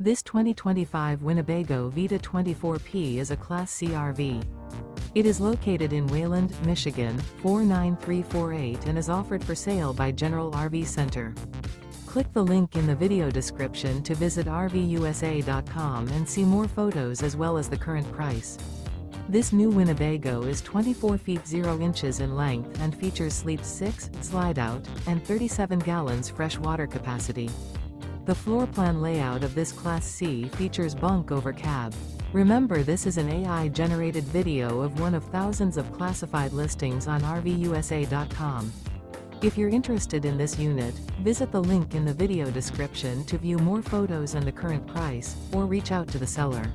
This 2025 Winnebago Vita 24P is a Class C RV. It is located in Wayland, Michigan, 49348 and is offered for sale by General RV Center. Click the link in the video description to visit RVUSA.com and see more photos as well as the current price. This new Winnebago is 24 feet 0 inches in length and features sleep 6, slide-out, and 37 gallons fresh water capacity. The floor plan layout of this Class C features Bunk Over Cab. Remember, this is an AI-generated video of one of thousands of classified listings on RVUSA.com. If you're interested in this unit, visit the link in the video description to view more photos and the current price, or reach out to the seller.